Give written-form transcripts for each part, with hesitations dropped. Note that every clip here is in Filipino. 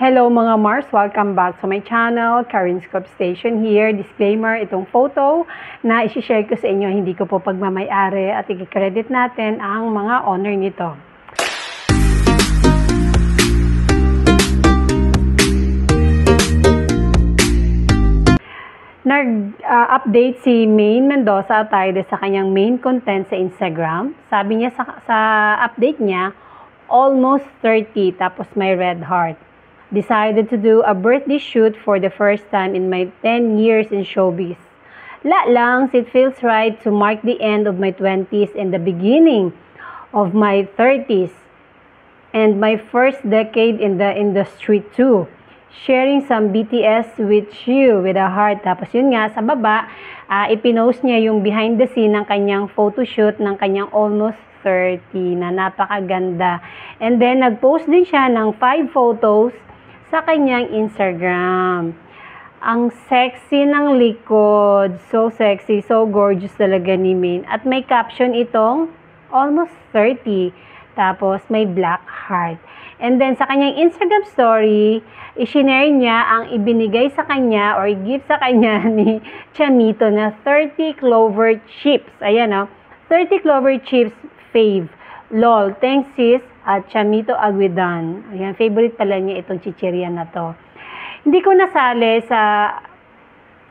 Hello mga Mars! Welcome back to my channel, Karin's Scope Station here. Disclaimer, itong photo na isi-share ko sa inyo, hindi ko po pagmamay-ari at i-credit natin ang mga owner nito. Nag-update si Maine Mendoza Atayde sa kanyang main content sa Instagram. Sabi niya sa update niya, almost 30, tapos may red heart. Decided to do a birthday shoot for the first time in my 10 years in showbiz. Lang, it feels right to mark the end of my 20s and the beginning of my 30s and my first decade in the industry too. Sharing some BTS with you with a heart. Tapos yun nga, sa baba, ipinost niya yung behind the scene ng kanyang photoshoot ng kanyang almost 30 na napakaganda. And then, nag-post din siya ng 5 photos sa kanyang Instagram. Ang sexy ng likod. So sexy, so gorgeous talaga ni Maine. At may caption itong almost 30. Tapos may black heart. And then sa kanyang Instagram story, i-share niya ang ibinigay sa kanya or gift sa kanya ni Chamito na 30 clover chips. Ayan o. 30 clover chips fave. Lol, thanks sis at Chamito Aguidan. Ayan, favorite pala niya itong chichirya na to. Hindi ko nasali sa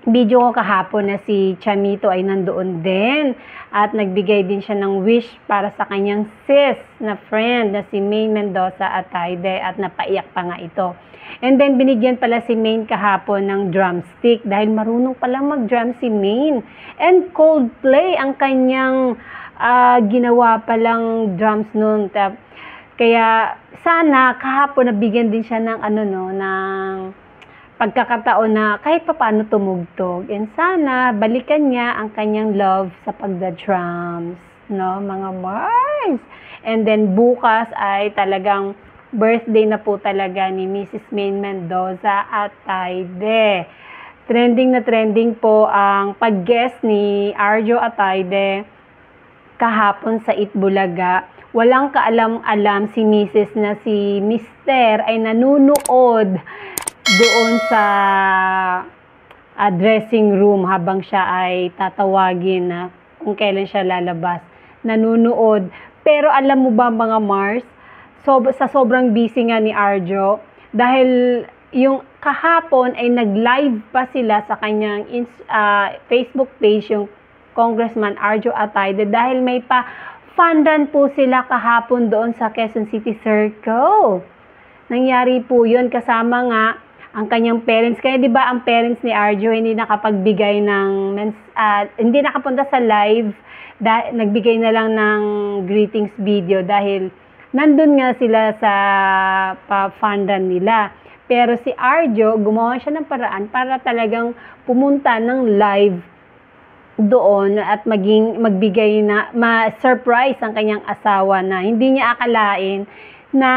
video ko kahapon na si Chamito ay nandoon din at nagbigay din siya ng wish para sa kanyang sis na friend na si Maine Mendoza Atayde at napaiyak pa nga ito. And then binigyan pala si Maine kahapon ng drumstick dahil marunong palang mag-drum si Maine. And Coldplay ang kanyang ginawa palang drums noon. Kaya sana kahapon nabigyan din siya ng ng pagkakataon na kahit paano tumugtog. And sana balikan niya ang kanyang love sa pagda-drums, no, mga Mars. And then bukas ay talagang birthday na po talaga ni Mrs. Maine Mendoza Atayde. Trending na trending po ang pag-guest ni Arjo Atayde kahapon sa Itbulaga. Walang kaalam-alam si Mrs. na si Mister ay nanunood doon sa dressing room habang siya ay tatawagin na kung kailan siya lalabas. Nanunood. Pero alam mo ba mga Mars, sa sobrang busy nga ni Arjo, dahil yung kahapon ay nag-live pa sila sa kanyang Facebook page, yung Congressman Arjo Atayde, dahil may pa-fundan po sila kahapon doon sa Quezon City Circle. Nangyari po yun kasama nga ang kanyang parents. Kaya 'di ba ang parents ni Arjo hindi nakapagbigay ng hindi nakapunta sa live, nagbigay na lang ng greetings video dahil nandun nga sila sa pa-fundan nila. Pero si Arjo, gumawa siya ng paraan para talagang pumunta ng live doon at magbigay na ma-surprise ang kanyang asawa na hindi niya akalain na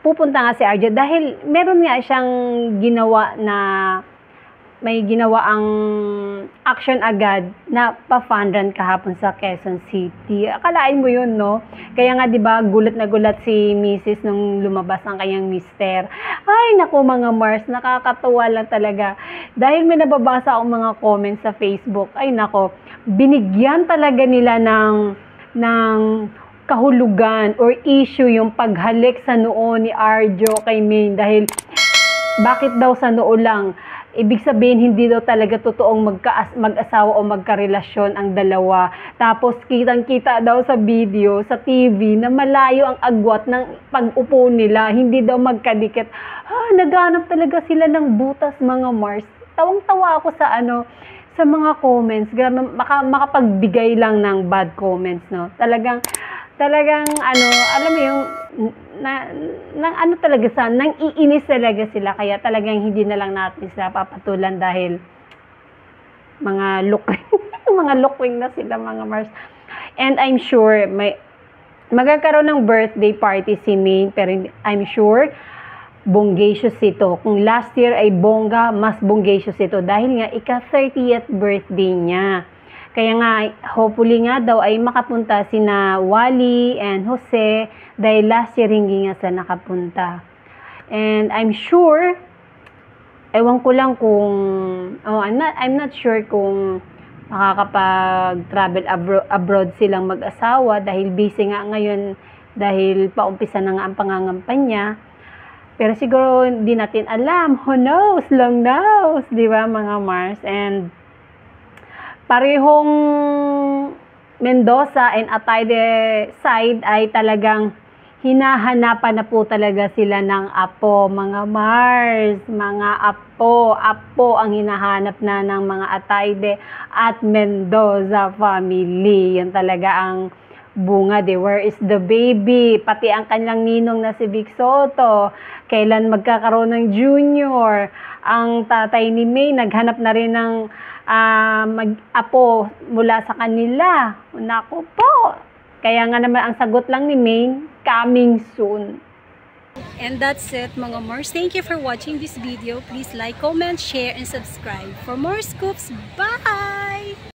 pupunta nga si Arjo dahil meron nga siyang ginawa na may ginawa ang action agad na pa-fundan kahapon sa Quezon City. Akalain mo yun, no? Kaya nga 'di ba gulat na gulat si Mrs. nung lumabas ang kanyang mister. Ay naku mga Mars, nakakatuwa lang talaga. Dahil may nababasa akong mga comments sa Facebook. Ay nako, binigyan talaga nila ng kahulugan or issue yung paghalik sa noo ni Arjo kay Maine dahil bakit daw sa noo lang? Ibig sabihin, hindi daw talaga totoong mag-asawa o magkarelasyon ang dalawa. Tapos, kitang-kita daw sa video, sa TV, na malayo ang agwat ng pag-upo nila. Hindi daw magkadikit. Naghanap talaga sila ng butas, mga Mars. Tawang-tawa ako sa mga comments. Makapagbigay lang ng bad comments, no? Talagang alam mo yung nang iinis talaga sila, kaya talagang hindi na lang natin sila papatulan dahil mga lookwing na sila mga Mars. And I'm sure magkakaroon ng birthday party si Maine, pero I'm sure bonggacious ito. Kung last year ay bongga, mas bonggacious ito dahil nga ika-30th birthday niya. Kaya nga, hopefully nga daw ay makapunta sina Wally and Jose dahil last year hindi nga sila nakapunta. And I'm sure, ewan ko lang kung, I'm not sure kung makakapag-travel abroad silang mag-asawa dahil busy nga ngayon, dahil paumpisa na nga ang pangangampanya. Pero siguro hindi natin alam. Who knows? Long knows. Di ba mga Mars? And parehong Mendoza and Atayde side ay talagang hinahanapan na po talaga sila ng apo, mga Mars, mga apo ang hinahanap na ng mga Atayde at Mendoza family. Yan talaga ang bunga, where is the baby? Pati ang kanyang ninong na si Vic Soto, kailan magkakaroon ng junior? Ang tatay ni May naghanap na rin ng mag-apo mula sa kanila. Naku po! Kaya nga naman ang sagot lang ni Maine, coming soon. And that's it mga Mars. Thank you for watching this video. Please like, comment, share, and subscribe. For more scoops, bye!